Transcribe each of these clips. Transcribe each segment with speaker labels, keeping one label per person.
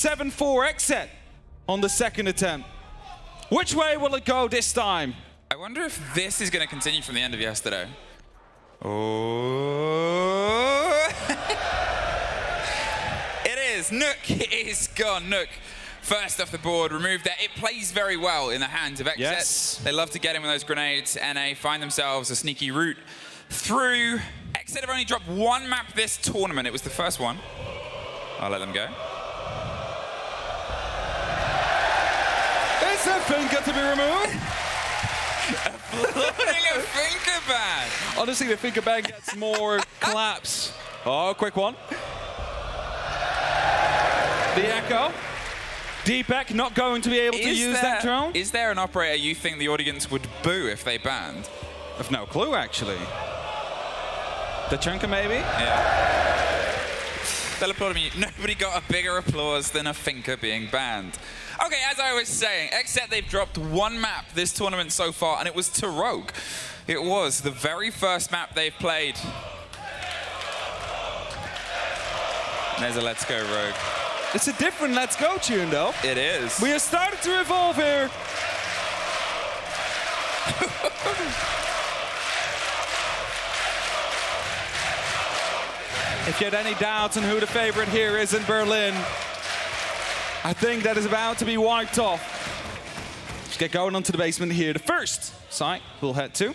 Speaker 1: 7-4 XSET on the second attempt. Which way will it go this time?
Speaker 2: I wonder if this is going to continue from the end of yesterday. Oh. It is. Nook is gone. Nook first off the board, removed there. It plays very well in the hands of XSET.
Speaker 1: Yes.
Speaker 2: They love to get in with those grenades, and they find themselves a sneaky route through. XSET have only dropped one map this tournament. It was the first one. I'll let them go.
Speaker 1: It's a finger to be removed.
Speaker 2: Applauding a finger ban.
Speaker 1: Honestly, the finger ban gets more claps. Oh, quick one. The echo. Deepak not going to be able to use that drone.
Speaker 2: Is there an operator you think the audience would boo if they banned?
Speaker 1: I've no clue, actually. The Chunker, maybe?
Speaker 2: Yeah. They'll applaud me. Nobody got a bigger applause than a Finker being banned. Okay, as I was saying, XSET, they've dropped one map this tournament so far, and it was to Rogue. It was the very first map they've played. There's a Let's Go Rogue.
Speaker 1: It's a different Let's Go tune, though.
Speaker 2: It is.
Speaker 1: We are starting to evolve here. If you had any doubts on who the favorite here is in Berlin, I think that is about to be wiped off. Let's get going onto the basement here. The first site we'll head to.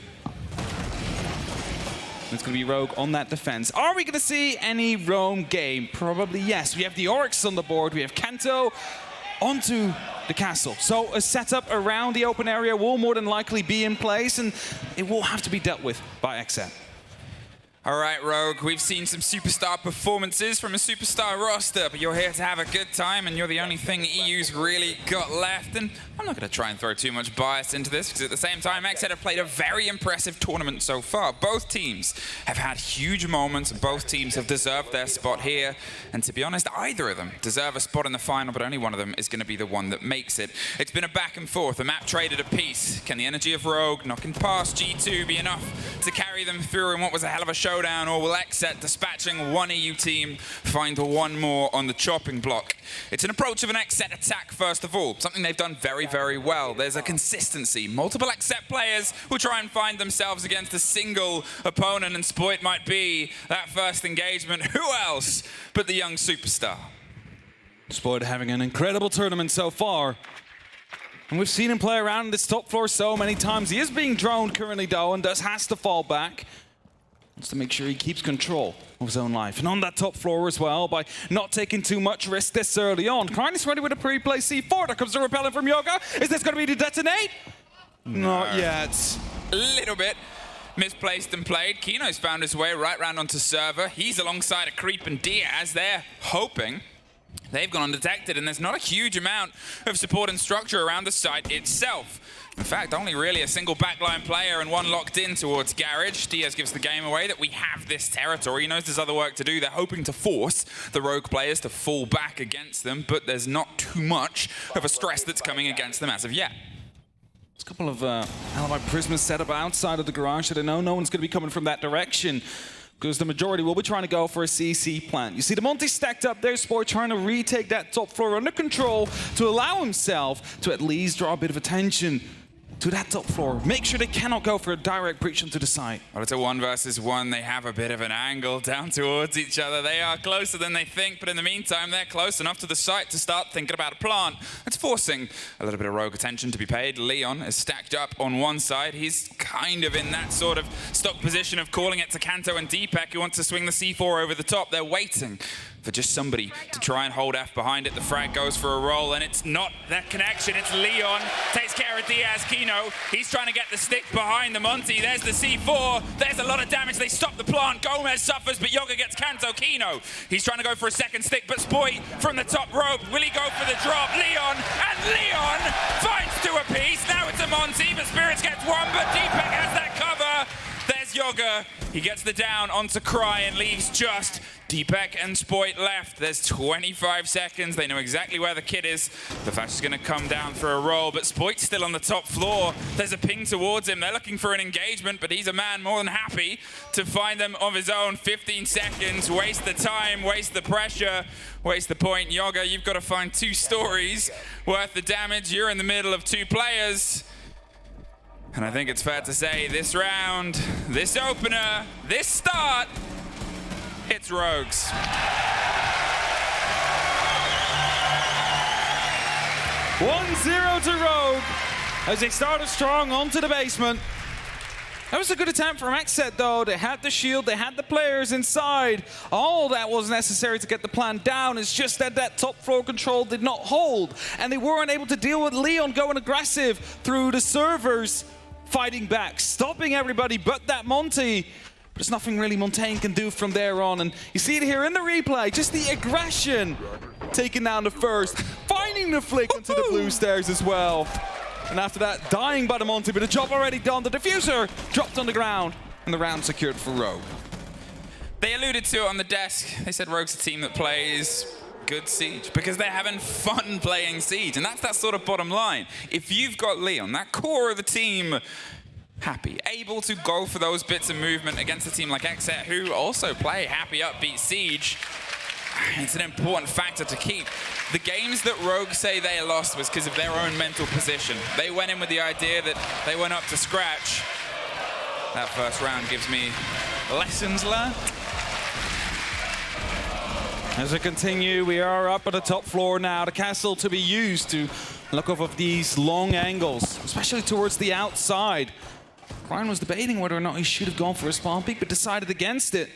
Speaker 1: It's going to be Rogue on that defense. Are we going to see any roam game? Probably yes. We have the Oryx on the board. We have Kanto onto the castle. So a setup around the open area will more than likely be in place, and it will have to be dealt with by XSET.
Speaker 2: All right, Rogue, we've seen some superstar performances from a superstar roster, but you're here to have a good time, and you're the only thing EU's really got left. And I'm not going to try and throw too much bias into this, because at the same time, XSET have played a very impressive tournament so far. Both teams have had huge moments, and both teams have deserved their spot here. And to be honest, either of them deserve a spot in the final, but only one of them is going to be the one that makes it. It's been a back and forth, a map traded a piece. Can the energy of Rogue knocking past G2 be enough to carry them through in what was a hell of a showdown, or will XSET, dispatching one EU team, find one more on the chopping block? It's an approach of an XSET attack, first of all, something they've done very, very well. There's a consistency. Multiple XSET players will try and find themselves against a single opponent, and Spoit might be that first engagement. Who else but the young superstar?
Speaker 1: Spoit having an incredible tournament so far. And we've seen him play around this top floor so many times. He is being droned currently, though, and has to fall back. Wants to make sure he keeps control of his own life. And on that top floor as well, by not taking too much risk this early on. Karn is ready with a pre-play C4. There comes the repellent from Yoga. Is this going to be the detonate? No. Not yet.
Speaker 2: A little bit misplaced and played. Kino's found his way right round onto server. He's alongside a creep and Diaz. They're hoping. They've gone undetected, and there's not a huge amount of support and structure around the site itself. In fact, only really a single backline player and one locked in towards Garage. Diaz gives the game away that we have this territory. He knows there's other work to do. They're hoping to force the Rogue players to fall back against them, but there's not too much of a stress that's coming against them as of yet.
Speaker 1: There's a couple of alibi prisoners set up outside of the garage, so they know no one's going to be coming from that direction, because the majority will be trying to go for a CC plant. You see the Monty stacked up there, Sport trying to retake that top floor under control to allow himself to at least draw a bit of attention to that top floor. Make sure they cannot go for a direct breach onto the side.
Speaker 2: Well, it's a 1 versus 1. They have a bit of an angle down towards each other. They are closer than they think, but in the meantime, they're close enough to the site to start thinking about a plant. It's forcing a little bit of Rogue attention to be paid. Leon is stacked up on one side. He's kind of in that sort of stock position of calling it to Kanto and Deepak, who wants to swing the C4 over the top. They're waiting for just somebody to try and hold F behind it. The frag goes for a roll, and it's not that connection. It's Leon. Takes care of Diaz. Kino, he's trying to get the stick behind the Monty. There's the C4. There's a lot of damage. They stop the plant. Gomez suffers, but Yoga gets Kanto. Kino, he's trying to go for a second stick, but Spoy from the top rope. Will he go for the drop? Leon, and Leon finds 2 apiece. Now it's a Monty, but Spirits gets 1, but Deepak has that cover. There's Yoga. He gets the down onto Cry and leaves just Deepak and Spoit left. There's 25 seconds. They know exactly where the kid is. The Flash is going to come down for a roll, but Spoit's still on the top floor. There's a ping towards him. They're looking for an engagement, but he's a man more than happy to find them of his own. 15 seconds. Waste the time, waste the pressure, waste the point. Yoga, you've got to find 2 stories worth the damage. You're in the middle of 2 players. And I think it's fair to say this round, this opener, this start, it's Rogues.
Speaker 1: 1-0 to Rogue as they started strong onto the basement. That was a good attempt from XSET though. They had the shield, they had the players inside. All that was necessary to get the plan down. It's just that that top floor control did not hold. And they weren't able to deal with Leon going aggressive through the servers, fighting back, stopping everybody but that Monty. But there's nothing really Montaigne can do from there on. And you see it here in the replay, just the aggression. Taking down the first, finding the flick into the blue stairs as well. And after that, dying by the Monty, but the job already done. The diffuser dropped on the ground, and the round secured for Rogue.
Speaker 2: They alluded to it on the desk. They said Rogue's a team that plays good Siege because they're having fun playing Siege. And that's that sort of bottom line. If you've got Leon, that core of the team, happy, able to go for those bits of movement against a team like XSET, who also play happy, upbeat Siege, it's an important factor to keep. The games that Rogue say they lost was because of their own mental position. They went in with the idea that they went up to scratch. That first round gives me lessons learned.
Speaker 1: As we continue, we are up at the top floor now. The castle to be used to look off of these long angles, especially towards the outside. Ryan was debating whether or not he should have gone for a spawn peek, but decided against it.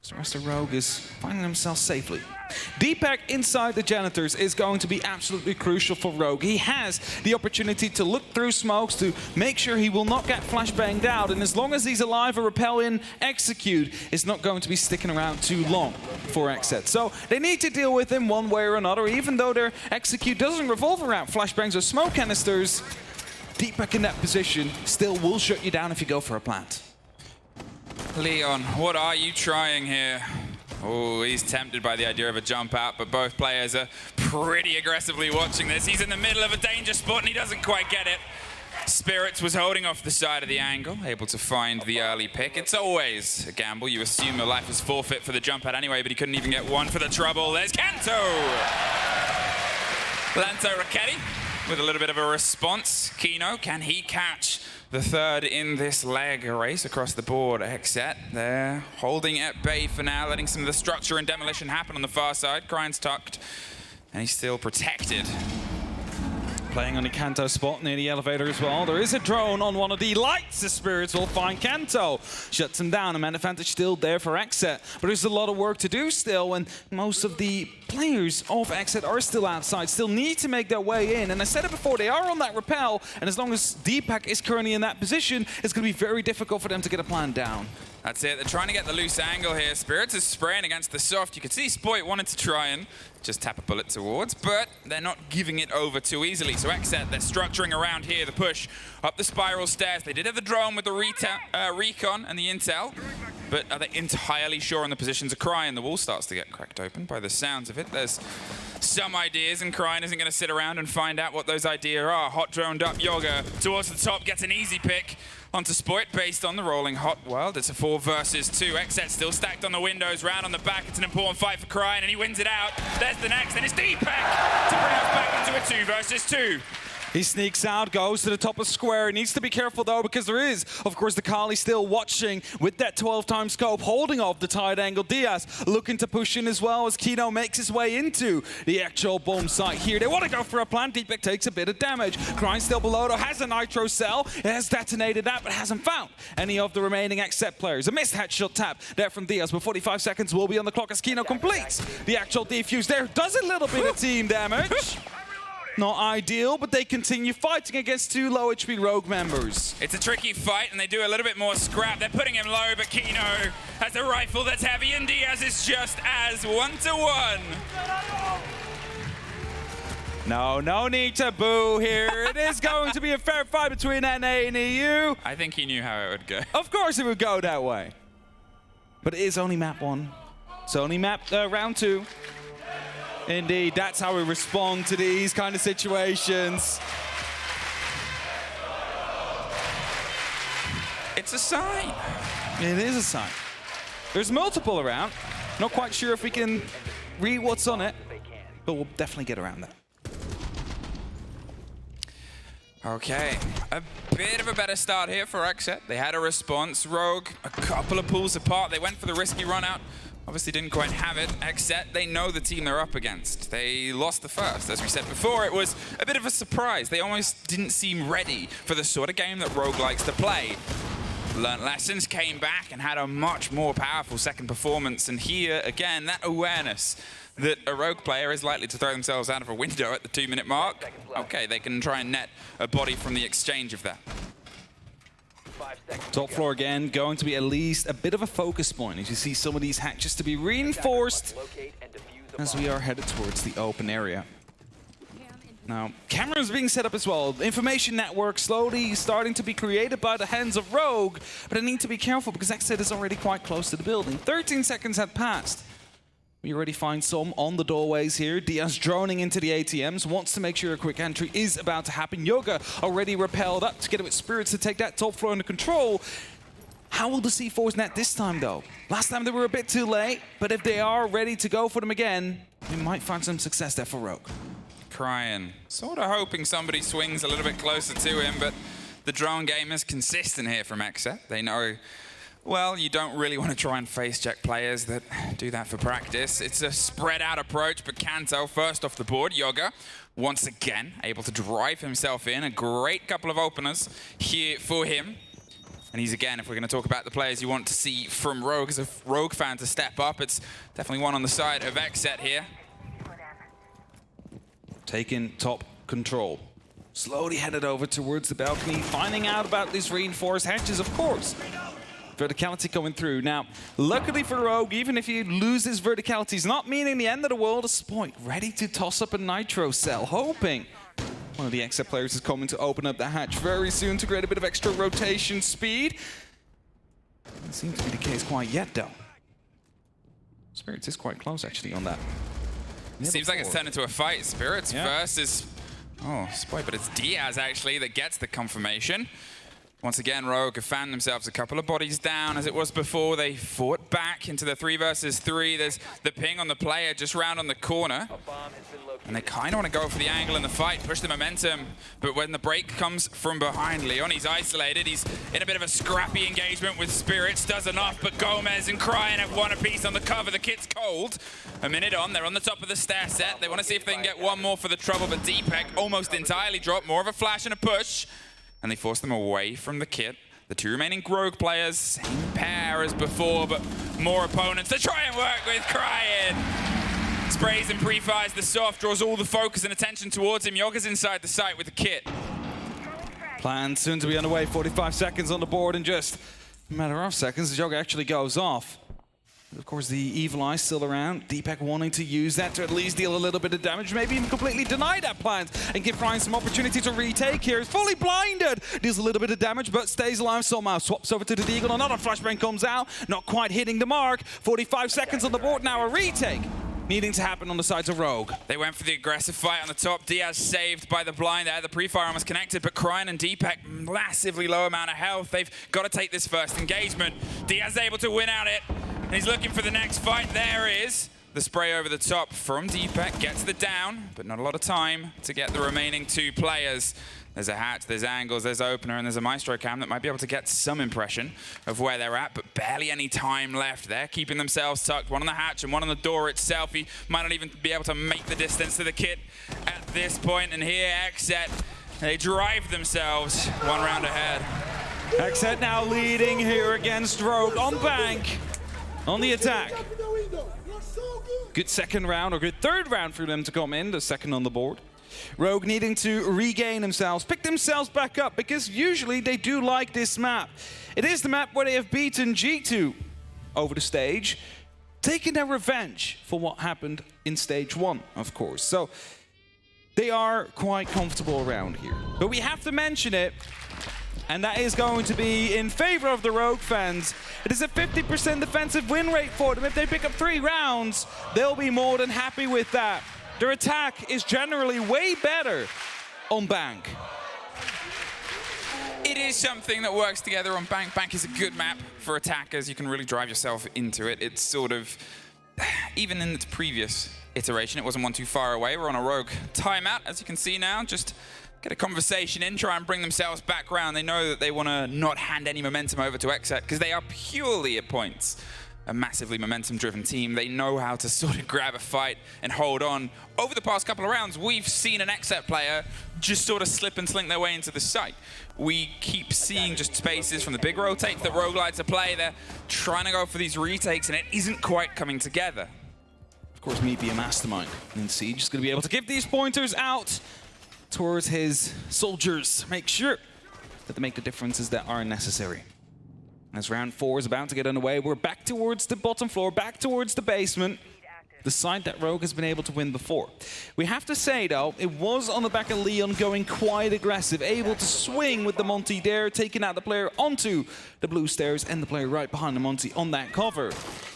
Speaker 1: So the rest of Rogue is finding himself safely. Deepak inside the Janitors is going to be absolutely crucial for Rogue. He has the opportunity to look through smokes to make sure he will not get flashbanged out. And as long as he's alive, a repel in, execute is not going to be sticking around too long for XSET. So they need to deal with him one way or another, even though their execute doesn't revolve around flashbangs or smoke canisters. Deepak in that position still will shut you down if you go for a plant.
Speaker 2: Leon, what are you trying here? Oh, he's tempted by the idea of a jump out, but both players are pretty aggressively watching this. He's in the middle of a danger spot and he doesn't quite get it. Spirits was holding off the side of the angle, able to find the early pick. It's always a gamble. You assume your life is forfeit for the jump out anyway, but he couldn't even get one for the trouble. There's Kanto! Lanto Raketti with a little bit of a response. Kino, can he catch the third in this leg? A race across the board. XSET, they're holding at bay for now, letting some of the structure and demolition happen on the far side. Grind's tucked, and he's still protected.
Speaker 1: Playing on the Kanto spot near the elevator as well. There is a drone on one of the lights. The Spirits will find Kanto. Shuts him down. A man advantage still there for XSET. But there's a lot of work to do still, and most of the players of XSET are still outside, still need to make their way in. And I said it before, they are on that rappel, and as long as Deepak is currently in that position, it's going to be very difficult for them to get a plan down.
Speaker 2: That's it. They're trying to get the loose angle here. Spirits is spraying against the soft. You can see Spoit wanted to try and just tap a bullet towards, but they're not giving it over too easily. So XSET, they're structuring around here, the push up the spiral stairs. They did have the drone with the recon and the intel, but are they entirely sure on the positions of Cry? And the wall starts to get cracked open by the sounds of it. There's some ideas, and Cry isn't going to sit around and find out what those ideas are. Hot droned up Yoga towards the top, gets an easy pick onto Spoit based on the rolling hot world. It's a 4 versus 2. XSET still stacked on the windows, round on the back. It's an important fight for Cry, and he wins it out. There's the next, and it's Deepak to bring us back into a 2 versus 2.
Speaker 1: He sneaks out, goes to the top of square. He needs to be careful though, because there is, of course, the Kali still watching with that 12-time scope, holding off the tight angle. Diaz looking to push in as well as Kino makes his way into the actual bomb site here. They want to go for a plant. Deepak takes a bit of damage. Grind still below though, has a nitro cell. It has detonated that, but hasn't found any of the remaining XSET players. A missed headshot tap there from Diaz, but 45 seconds will be on the clock as Kino completes the actual defuse there. Does a little bit of team damage. Not ideal, but they continue fighting against 2 low HP Rogue members.
Speaker 2: It's a tricky fight, and they do a little bit more scrap. They're putting him low, but Kino has a rifle that's heavy, and Diaz is just as 1-to-1.
Speaker 1: No need to boo here. It is going to be a fair fight between NA and EU.
Speaker 2: I think he knew how it would go.
Speaker 1: Of course it would go that way. But it is only map 1. It's only round 2. Indeed, that's how we respond to these kind of situations.
Speaker 2: It's a sign.
Speaker 1: It is a sign. There's multiple around. Not quite sure if we can read what's on it, but we'll definitely get around that.
Speaker 2: Okay, a bit of a better start here for XSET. They had a response. Rogue, a couple of pulls apart. They went for the risky run out. Obviously didn't quite have it. XSET, they know the team they're up against. They lost the first. As we said before, it was a bit of a surprise. They almost didn't seem ready for the sort of game that Rogue likes to play. Learned lessons, came back and had a much more powerful second performance. And here, again, that awareness that a Rogue player is likely to throw themselves out of a window at the 2-minute mark. Okay, they can try and net a body from the exchange of that.
Speaker 1: Top floor again, going to be at least a bit of a focus point as you see some of these hatches to be reinforced as we are headed towards the open area. Now, cameras being set up as well. Information network slowly starting to be created by the hands of Rogue, but I need to be careful because XSET is already quite close to the building. 13 seconds had passed. We already find some on the doorways here. Diaz droning into the ATMs, wants to make sure a quick entry is about to happen. Yoga already repelled up together with Spirits to take that top floor under control. How will the C4s net this time though? Last time they were a bit too late, but if they are ready to go for them again, we might find some success there for Rogue.
Speaker 2: Crying, sort of hoping somebody swings a little bit closer to him, but the drone game is consistent here from XSET. They know, well, you don't really want to try and face check players that do that for practice. It's a spread out approach, but Kanto first off the board. Yoga, once again, able to drive himself in. A great couple of openers here for him. And he's, again, if we're going to talk about the players you want to see from Rogue, as a Rogue fan to step up, it's definitely one on the side of XSET here.
Speaker 1: Taking top control. Slowly headed over towards the balcony, finding out about these reinforced hatches, of course. Verticality coming through. Now, luckily for Rogue, even if he loses verticality, it's not meaning the end of the world. A Spoit ready to toss up a nitro cell, hoping one of the XSET players is coming to open up the hatch very soon to create a bit of extra rotation speed. Doesn't seem to be the case quite yet, though. Spirits is quite close, actually, on that.
Speaker 2: Seems like it's turned into a fight. Spirits versus, Spoit, but it's Diaz actually that gets the confirmation. Once again, Rogue have found themselves a couple of bodies down as it was before. They fought back into the 3 versus 3. There's the ping on the player just round on the corner. And they kind of want to go for the angle in the fight, push the momentum. But when the break comes from behind, Leone's isolated. He's in a bit of a scrappy engagement with Spirits. Does enough, but Gomez and Cryan have one apiece on the cover. The kit's cold. A minute on, they're on the top of the stair set. They want to see if they can get one more for the trouble, but Deepek almost entirely dropped. More of a flash and a push. And they force them away from the kit. The 2 remaining Rogue players, same pair as before, but more opponents to try and work with Cryan. Sprays and pre-fires the soft, draws all the focus and attention towards him. Yoga's inside the site with the kit.
Speaker 1: Plan soon to be underway, 45 seconds on the board, and just a matter of seconds, Yoga actually goes off. Of course, the Evil Eye still around. Deepek wanting to use that to at least deal a little bit of damage, maybe even completely deny that plan and give Ryan some opportunity to retake here. He's fully blinded, deals a little bit of damage, but stays alive somehow. Swaps over to the Deagle, another flashbang comes out, not quite hitting the mark. 45 seconds on the board now, a retake needing to happen on the sides of Rogue.
Speaker 2: They went for the aggressive fight on the top. Diaz saved by the blind there. The pre-fire almost connected, but Cryan and Deepek, massively low amount of health. They've got to take this first engagement. Diaz able to win out it. And he's looking for the next fight. There is the spray over the top from Deepek. Gets the down, but not a lot of time to get the remaining 2 players. There's a hatch, there's angles, there's opener, and there's a Maestro cam that might be able to get some impression of where they're at, but barely any time left. They're keeping themselves tucked. One on the hatch and one on the door itself. He might not even be able to make the distance to the kit at this point. And here, XSET, they drive themselves 1 round ahead.
Speaker 1: XSET now leading here against Rogue on bank. On the attack. Good second round, or good third round for them to come in, the second on the board. Rogue needing to regain themselves, pick themselves back up, because usually they do like this map. It is the map where they have beaten G2 over the stage, taking their revenge for what happened in stage 1, of course. So they are quite comfortable around here. But we have to mention it, and that is going to be in favor of the Rogue fans. It is a 50% defensive win rate for them. If they pick up 3 rounds, they'll be more than happy with that. Their attack is generally way better on Bank.
Speaker 2: It is something that works together on Bank. Bank is a good map for attackers. You can really drive yourself into it. It's sort of, even in its previous iteration, it wasn't one too far away. We're on a Rogue timeout, as you can see now. Just get a conversation in, try and bring themselves back round. They know that they want to not hand any momentum over to XSET because they are purely at points a massively momentum-driven team. They know how to sort of grab a fight and hold on. Over the past couple of rounds, we've seen an XSET player just sort of slip and slink their way into the site. We keep seeing just spaces from the big rotates that Rogue like to play. They're trying to go for these retakes, and it isn't quite coming together.
Speaker 1: Of course, me be a mastermind. And Siege is going to be able to give these pointers out towards his soldiers. Make sure that they make the differences that are necessary. As round 4 is about to get underway, we're back towards the bottom floor, back towards the basement, the side that Rogue has been able to win before. We have to say, though, it was on the back of Leon going quite aggressive, able to swing with the Monty there, taking out the player onto the blue stairs and the player right behind the Monty on that cover.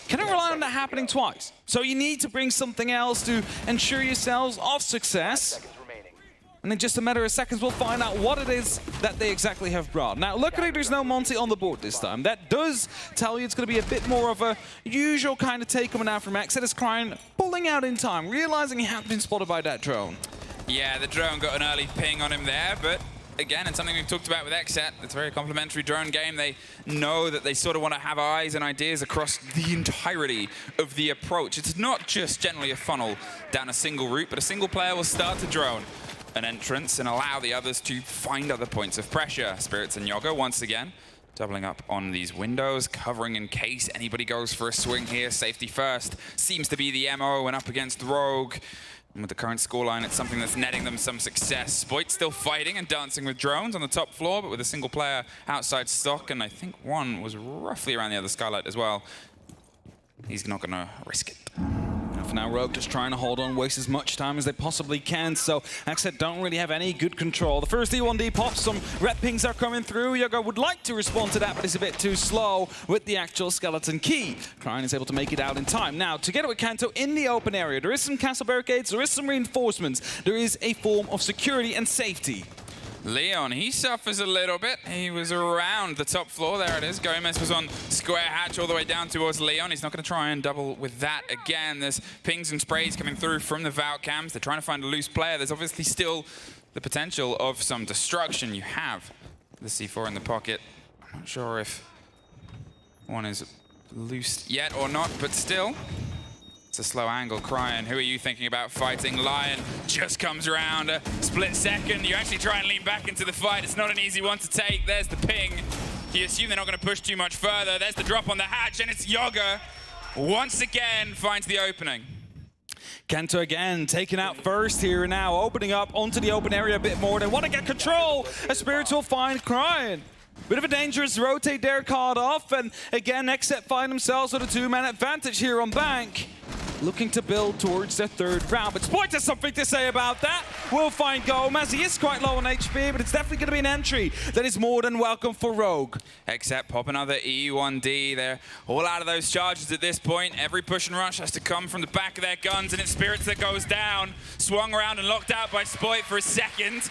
Speaker 1: Cannot rely on that happening twice. So you need to bring something else to ensure yourselves of success. And in just a matter of seconds, we'll find out what it is that they exactly have brought. Now, luckily, there's no Monty on the board this time. That does tell you it's going to be a bit more of a usual kind of take coming out from XSET as Crying pulling out in time, realizing he had been spotted by that drone.
Speaker 2: Yeah, the drone got an early ping on him there, but again, it's something we've talked about with XSET. It's a very complimentary drone game. They know that they sort of want to have eyes and ideas across the entirety of the approach. It's not just generally a funnel down a single route, but a single player will start to drone an entrance and allow the others to find other points of pressure. Spirits and Yoga once again doubling up on these windows, covering in case anybody goes for a swing here. Safety first seems to be the MO and up against Rogue. And with the current scoreline, it's something that's netting them some success. Spoit still fighting and dancing with drones on the top floor, but with a single player outside stock, and I think one was roughly around the other skylight as well. He's not going to risk it.
Speaker 1: For now, Rogue just trying to hold on, waste as much time as they possibly can, so XSET don't really have any good control. The first D1D pops, some red pings are coming through. Yoga would like to respond to that, but it's a bit too slow with the actual skeleton key. Crying is able to make it out in time. Now, together with Kanto in the open area, there is some castle barricades, there is some reinforcements, there is a form of security and safety.
Speaker 2: Leon, he suffers a little bit. He was around the top floor. There it is. Gomez was on square hatch all the way down towards Leon. He's not going to try and double with that again. There's pings and sprays coming through from the Valk cams. They're trying to find a loose player. There's obviously still the potential of some destruction. You have the C4 in the pocket. I'm not sure if one is loose yet or not, but still. It's a slow angle. Crying, who are you thinking about fighting? Lion just comes around a split second. You actually try and lean back into the fight. It's not an easy one to take. There's the ping. You assume they're not going to push too much further. There's the drop on the hatch, and it's Yoga once again finds the opening.
Speaker 1: Kanto again taken out first here now, opening up onto the open area a bit more. They want to get control. A Spirits will find Crying. Bit of a dangerous rotate there, caught off, and again, XSET find themselves with a 2-man advantage here on Bank. Looking to build towards their 3rd round, but Spoit has something to say about that. We'll find Gomez. He is quite low on HP, but it's definitely going to be an entry that is more than welcome for Rogue.
Speaker 2: XSET pop another E1D. They're all out of those charges at this point. Every push and rush has to come from the back of their guns, and it's Spirits that goes down. Swung around and locked out by Spoit for a second.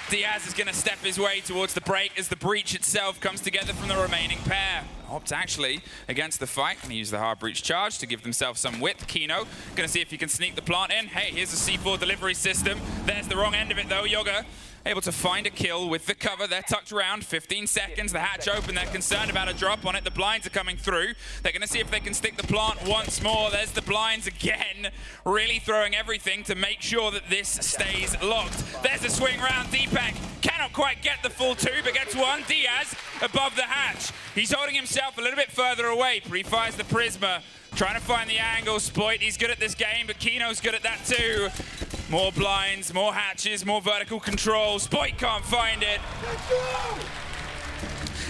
Speaker 2: Diaz is going to step his way towards the break as the breach itself comes together from the remaining pair. Opt actually against the fight. Going to use the hard breach charge to give themselves some width. Kino going to see if he can sneak the plant in. Hey, here's the C4 delivery system. There's the wrong end of it though. Yoga able to find a kill with the cover. They're tucked around. 15 seconds. The hatch open. They're concerned about a drop on it. The blinds are coming through. They're going to see if they can stick the plant once more. There's the blinds again. Really throwing everything to make sure that this stays locked. There's a swing round. Deepak cannot quite get the full 2, but gets 1. Diaz above the hatch. He's holding himself a little bit further away. Pre-fires the Prisma. Trying to find the angle. Spoit, he's good at this game, but Kino's good at that too. More blinds, more hatches, more vertical control. Spoit can't find it.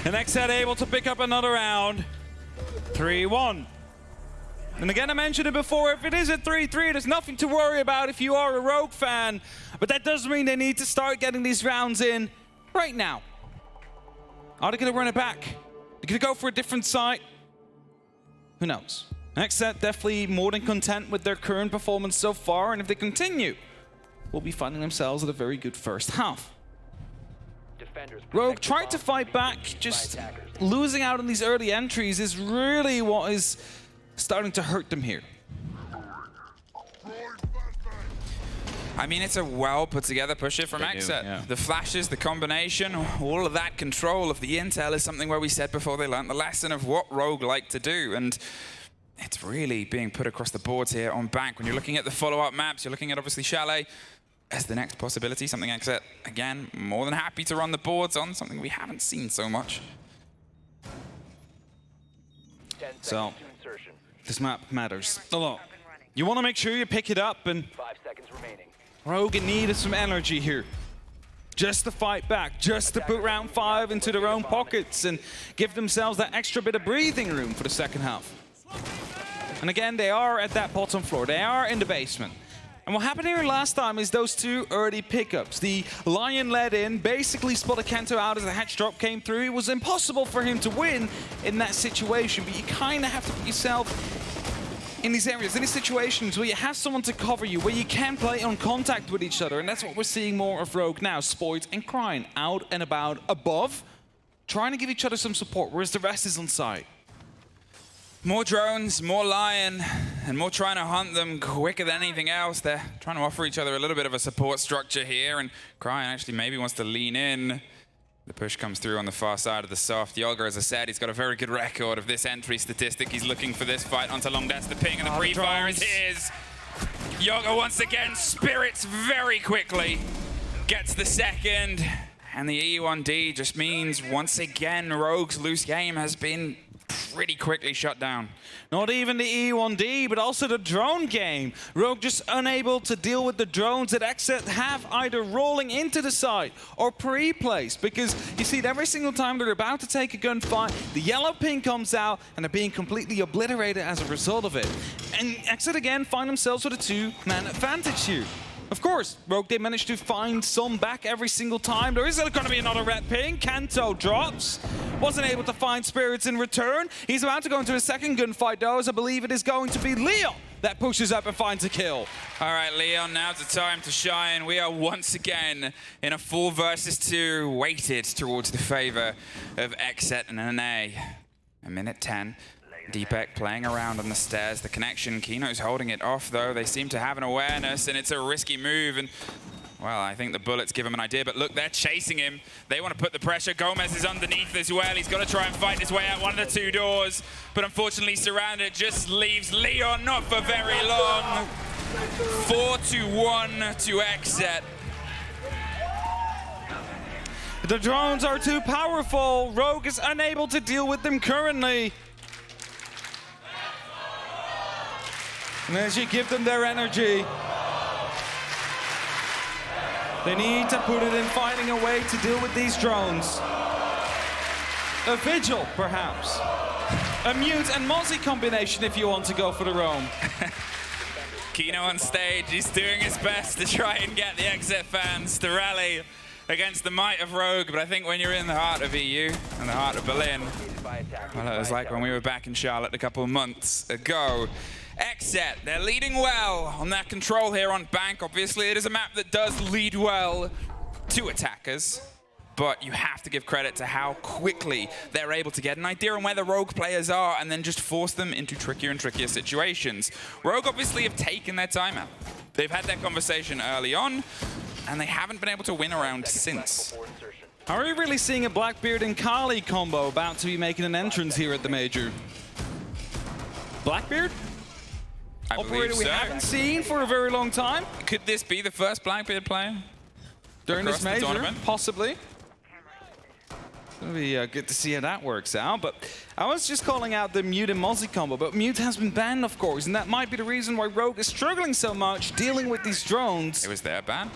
Speaker 1: And XSET able to pick up another round. 3-1. And again, I mentioned it before, if it is a 3-3, there's nothing to worry about if you are a Rogue fan. But that does mean they need to start getting these rounds in right now. Are they going to run it back? They're going to go for a different site? Who knows? XSET definitely more than content with their current performance so far, and if they continue, will be finding themselves at a very good first half. Rogue tried to fight back, just losing out on these early entries is really what is starting to hurt them here.
Speaker 2: I mean, it's a well put together push here from XSET.
Speaker 1: Yeah.
Speaker 2: The flashes, the combination, all of that control of the intel is something where we said before they learned the lesson of what Rogue like to do. And it's really being put across the boards here on Bank. When you're looking at the follow-up maps, you're looking at obviously Chalet as the next possibility, something XSET, again, more than happy to run the boards on, something we haven't seen so much.
Speaker 1: So, this map matters a lot. You want to make sure you pick it up, and
Speaker 3: 5 seconds remaining.
Speaker 1: Rogue in need of some energy here. Just to fight back, just to put round 5 into their own pockets and give themselves that extra bit of breathing room for the second half. And again, they are at that bottom floor. They are in the basement. And what happened here last time is those 2 early pickups. The Lion led in, basically spotted Kento out as the hatch drop came through. It was impossible for him to win in that situation, but you kind of have to put yourself in these areas, in these situations where you have someone to cover you, where you can play on contact with each other, and that's what we're seeing more of Rogue now. Spoit and Crying out and about above, trying to give each other some support, whereas the rest is on site.
Speaker 2: More drones, more Lion, and more trying to hunt them quicker than anything else. They're trying to offer each other a little bit of a support structure here, and Crying actually maybe wants to lean in. The push comes through on the far side of the soft. Yoga, as I said, he's got a very good record of this entry statistic. He's looking for this fight onto long. That's the ping, and the pre-fire is his. Yoga once again spirits very quickly. Gets the second, and the E1D just means once again Rogue's loose game has been pretty quickly shut down.
Speaker 1: Not even the E1D, but also the drone game. Rogue just unable to deal with the drones that XSET have either rolling into the site or pre-placed, because you see it every single time they're about to take a gunfight, the yellow ping comes out and they're being completely obliterated as a result of it. And XSET again find themselves with a 2-man advantage here. Of course, Rogue did manage to find some back every single time. There is going to be another red ping. Kanto drops. Wasn't able to find Spirits in return. He's about to go into a second gunfight, though, as I believe it is going to be Leon that pushes up and finds a kill.
Speaker 2: All right, Leon, now's the time to shine. We are once again in a 4 versus 2, weighted towards the favor of XSET and NA. A minute 10. Deepek playing around on the stairs. The connection, Kino's holding it off, though. They seem to have an awareness, and it's a risky move. And, well, I think the bullets give him an idea. But look, they're chasing him. They want to put the pressure. Gomez is underneath as well. He's got to try and fight his way out one of the 2 doors. But unfortunately, surrounded just leaves Leon not for very long. 4-1 to XSET.
Speaker 1: The drones are too powerful. Rogue is unable to deal with them currently. And as you give them their energy, they need to put it in finding a way to deal with these drones. A Vigil, perhaps. A Mute and Mozzie combination if you want to go for the roam.
Speaker 2: Kino on stage, he's doing his best to try and get the XSET fans to rally against the might of Rogue, but I think when you're in the heart of EU and the heart of Berlin, well, it was like when we were back in Charlotte a couple of months ago. XSET, they're leading well on that control here on Bank. Obviously, it is a map that does lead well to attackers, but you have to give credit to how quickly they're able to get an idea on where the Rogue players are and then just force them into trickier and trickier situations. Rogue obviously have taken their time out. They've had that conversation early on, and they haven't been able to win around since.
Speaker 1: Are we really seeing a Blackbeard and Kali combo about to be making an entrance here at the Major? Blackbeard? Operator we haven't seen for a very long time.
Speaker 2: Could this be the first Blackbeard player
Speaker 1: during this Major? Possibly. It'll be good to see how that works out. But I was just calling out the Mute and Mozzie combo, but Mute has been banned, of course, and that might be the reason why Rogue is struggling so much dealing with these drones.
Speaker 2: It was their ban?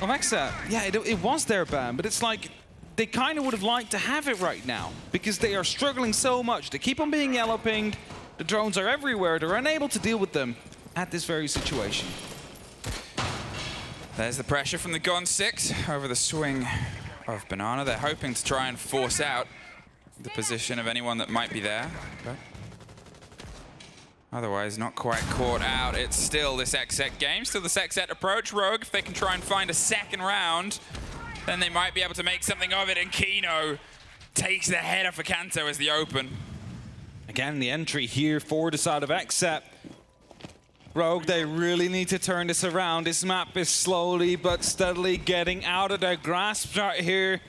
Speaker 1: Of XSET. Yeah, it was their ban, but it's like they kind of would have liked to have it right now because they are struggling so much. They keep on being yellow pinged. The drones are everywhere. They're unable to deal with them at this very situation.
Speaker 2: There's the pressure from the Gon 6 over the swing of Banana. They're hoping to try and force out the position of anyone that might be there. But otherwise, not quite caught out. It's still this XSET game, still this XSET approach. Rogue, if they can try and find a second round, then they might be able to make something of it. And Kino takes the header for Kanto as the open.
Speaker 1: Again, the entry here for the side of XSET. Rogue, they really need to turn this around. This map is slowly but steadily getting out of their grasp right here.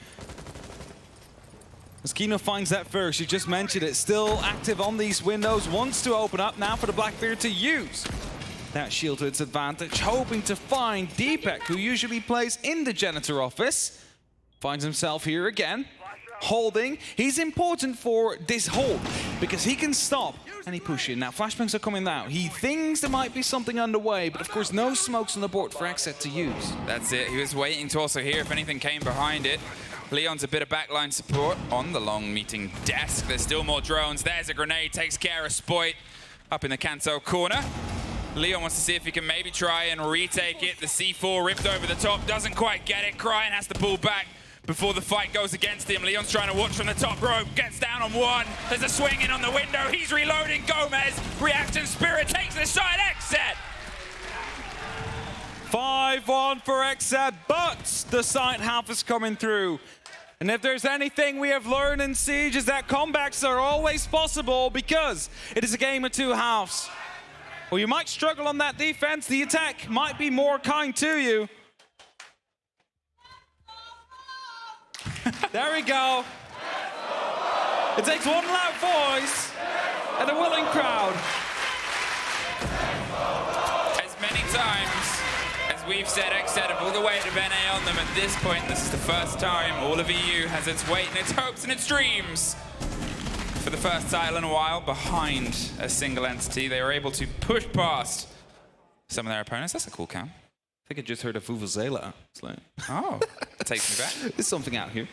Speaker 1: As Kino finds that first, you just mentioned it, still active on these windows, wants to open up now for the Blackbeard to use that shield to its advantage, hoping to find Deepak, who usually plays in the janitor office. Finds himself here again, holding. He's important for this hold because he can stop any pushing. Now, flashbangs are coming out. He thinks there might be something underway, but of course, no smokes on the board for XSET to use.
Speaker 2: That's it. He was waiting to also hear if anything came behind it. Leon's a bit of backline support on the long meeting desk. There's still more drones. There's a grenade, takes care of Spoit up in the Kanto corner. Leon wants to see if he can maybe try and retake it. The C4 ripped over the top, doesn't quite get it. Cryan has to pull back before the fight goes against him. Leon's trying to watch from the top rope, gets down on one. There's a swing in on the window. He's reloading. Gomez, reaction spirit takes the side. XSET.
Speaker 1: 5-1 for XSET, but the side half is coming through. And if there's anything we have learned in Siege is that comebacks are always possible because it is a game of two halves. Well, you might struggle on that defense. The attack might be more kind to you. There we go. It takes one loud voice and a willing crowd.
Speaker 2: As many times as we've said, XSET have all the weight of NA on them. At this point, this is the first time all of EU has its weight and its hopes and its dreams. For the first title in a while, behind a single entity, they were able to push past some of their opponents. That's a cool count.
Speaker 1: I think I just heard a Vuvuzela. It's like,
Speaker 2: oh, that takes me back.
Speaker 1: There's something out here.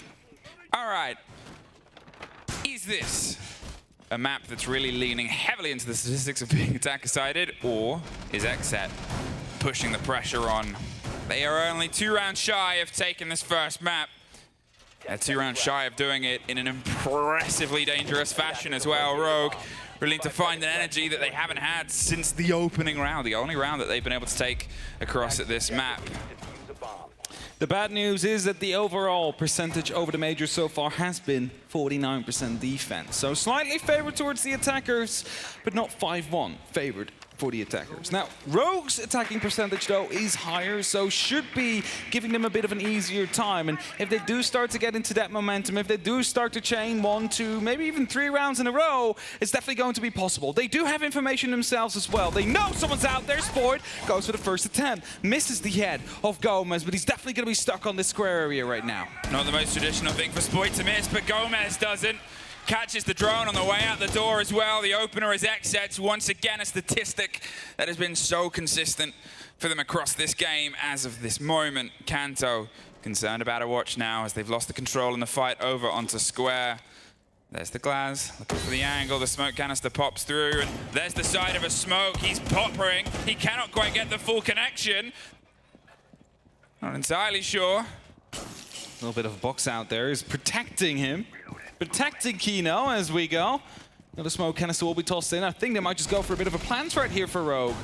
Speaker 2: All right. Is this a map that's really leaning heavily into the statistics of being attacker-sided, or is XSET pushing the pressure on? They are only 2 rounds shy of taking this first map. They're 2 rounds shy of doing it in an impressively dangerous fashion as well. Rogue really need to find an energy that they haven't had since the opening round, the only round that they've been able to take across at this map.
Speaker 1: The bad news is that the overall percentage over the majors so far has been 49% defense. So slightly favored towards the attackers, but not 5-1 favored for the attackers. Now, Rogue's attacking percentage, though, is higher, so should be giving them a bit of an easier time. And if they do start to get into that momentum, if they do start to chain 1, 2, maybe even 3 rounds in a row, it's definitely going to be possible. They do have information themselves as well. They know someone's out there. Spoit goes for the first attempt, misses the head of Gomez, but he's definitely going to be stuck on this square area right now.
Speaker 2: Not the most traditional thing for Spoit to miss, but Gomez doesn't. Catches the drone on the way out the door as well. The opener is XSET's. Once again, a statistic that has been so consistent for them across this game as of this moment. Kanto concerned about a watch now as they've lost the control in the fight over onto square. There's the Glaz, looking for the angle. The smoke canister pops through, and there's the side of a smoke. He's poppering. He cannot quite get the full connection. Not entirely sure.
Speaker 1: A little bit of a box out there is protecting him. Protecting Kino as we go. Another smoke canister will be tossed in. I think they might just go for a bit of a plan threat here for Rogue.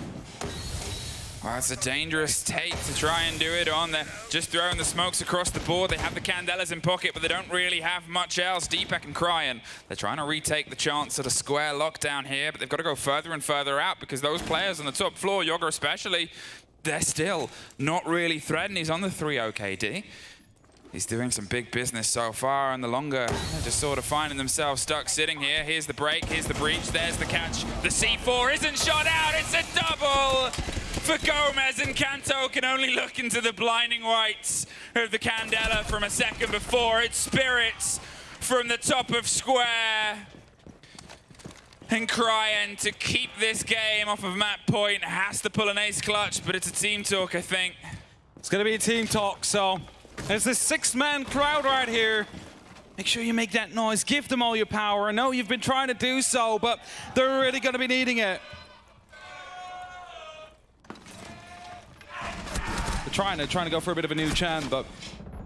Speaker 2: Well, it's a dangerous take to try and do it on. They're just throwing the smokes across the board. They have the Candelas in pocket, but they don't really have much else. Deepak and Cryan, they're trying to retake the chance at a square lockdown here, but they've got to go further and further out because those players on the top floor, Yoga especially, they're still not really threatened. He's on the 3 OKD. He's doing some big business so far, and the longer they're just sort of finding themselves stuck sitting here. Here's the break, here's the breach, there's the catch. The C4 isn't shot out, it's a double for Gomez, and Kanto can only look into the blinding whites of the Candela from a second before. It's Spirits from the top of square. And Cryan, to keep this game off of map point, has to pull an ace clutch, but it's a team talk, I think.
Speaker 1: It's going to be a team talk, so there's this 6-man crowd right here. Make sure you make that noise. Give them all your power. I know you've been trying to do so, but they're really going to be needing it. They're trying to go for a bit of a new Chan, but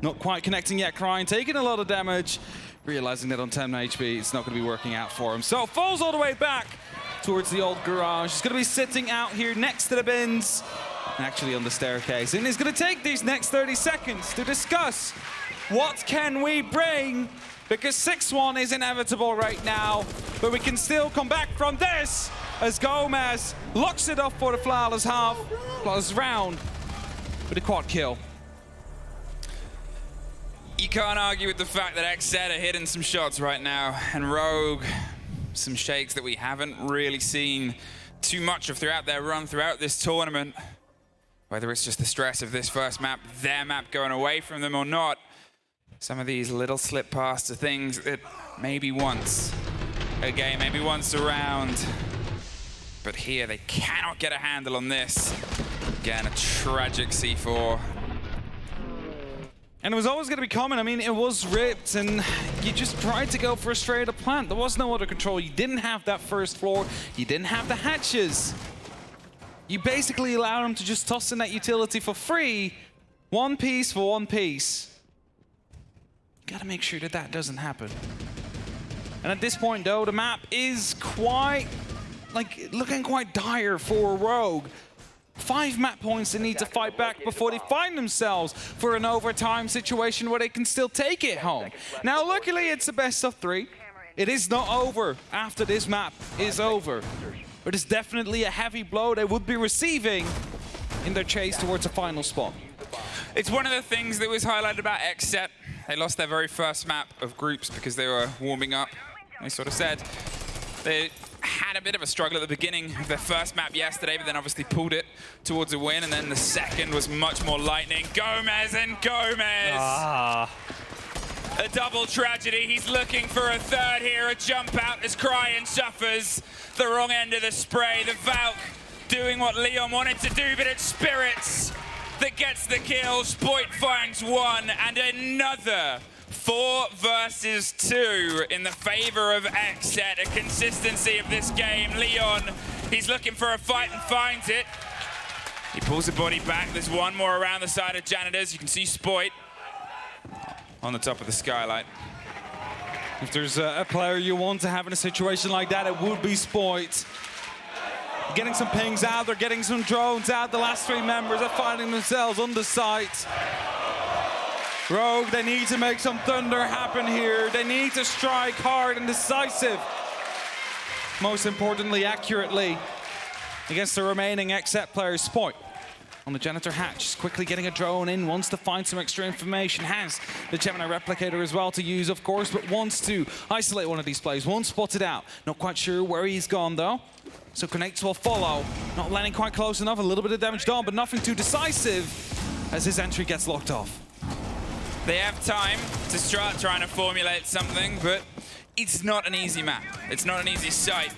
Speaker 1: not quite connecting yet. Crying, taking a lot of damage, realizing that on 10 HP, it's not going to be working out for him. So falls all the way back towards the old garage. He's going to be sitting out here next to the bins, actually on the staircase, and he's going to take these next 30 seconds to discuss what can we bring, because 6-1 is inevitable right now, but we can still come back from this as Gomez locks it up for the flawless round with a quad kill.
Speaker 2: You can't argue with the fact that XSET are hitting some shots right now, and Rogue, some shakes that we haven't really seen too much of throughout their run throughout this tournament. Whether it's just the stress of this first map, their map going away from them or not, some of these little slip past are things that maybe once a game, maybe once a round, but here they cannot get a handle on this. Again, a tragic C4.
Speaker 1: And it was always going to be coming. I mean, it was ripped, and you just tried to go for a straight-up plant. There was no other control. You didn't have that first floor. You didn't have the hatches. You basically allowed them to just toss in that utility for free. One piece for one piece. You got to make sure that that doesn't happen. And at this point, though, the map is quite, looking quite dire for Rogue. 5 map points they need to fight back before they find themselves for an overtime situation where they can still take it home. Now, luckily, it's a best of 3. It is not over after this map is over. But it's definitely a heavy blow they would be receiving in their chase towards a final spot.
Speaker 2: It's one of the things that was highlighted about XSET. They lost their very first map of groups because they were warming up. They sort of said they had a bit of a struggle at the beginning of their first map yesterday, but then obviously pulled it towards a win, and then the second was much more lightning. Gomez and Gomez! A double tragedy. He's looking for a third here. A jump out as Cryin suffers the wrong end of the spray. The Valk doing what Leon wanted to do, but it's Spirits that gets the kill. Spoit finds one, and another 4 versus 2 in the favor of XSET. A consistency of this game. Leon, he's looking for a fight and finds it. He pulls the body back. There's one more around the side of Janitors. You can see Spoit on the top of the skylight.
Speaker 1: If there's a player you want to have in a situation like that, it would be Spoit. Getting some pings out, they're getting some drones out. The last 3 members are finding themselves on the site. Rogue, they need to make some thunder happen here. They need to strike hard and decisive. Most importantly, accurately against the remaining XSET players. Spoit on the janitor hatch, quickly getting a drone in, wants to find some extra information, has the Gemini replicator as well to use, of course, but wants to isolate one of these players. One spotted out, not quite sure where he's gone though. So Connects will follow, not landing quite close enough, a little bit of damage done, but nothing too decisive as his entry gets locked off.
Speaker 2: They have time to start trying to formulate something, but it's not an easy map. It's not an easy site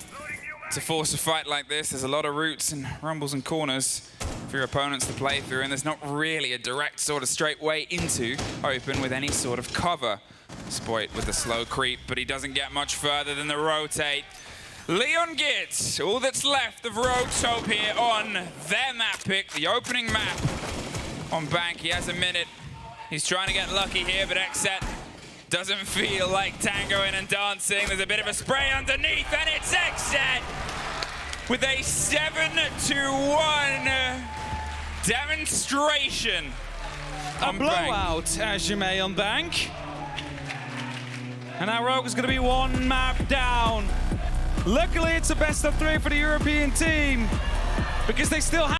Speaker 2: to force a fight like this. There's a lot of routes and rumbles and corners for your opponents to play through, and there's not really a direct sort of straight way into open with any sort of cover. Spoit with the slow creep, but he doesn't get much further than the rotate. Leon gets all that's left of Rogue's hope here on their map pick, the opening map on Bank. He has a minute. He's trying to get lucky here, but XSET doesn't feel like tangoing and dancing. There's a bit of a spray underneath, and it's XSET with a 7-1 demonstration.
Speaker 1: A blowout, as you may, on Bank. And now Rogue is going to be 1 map down. Luckily, it's a best of 3 for the European team, because they still have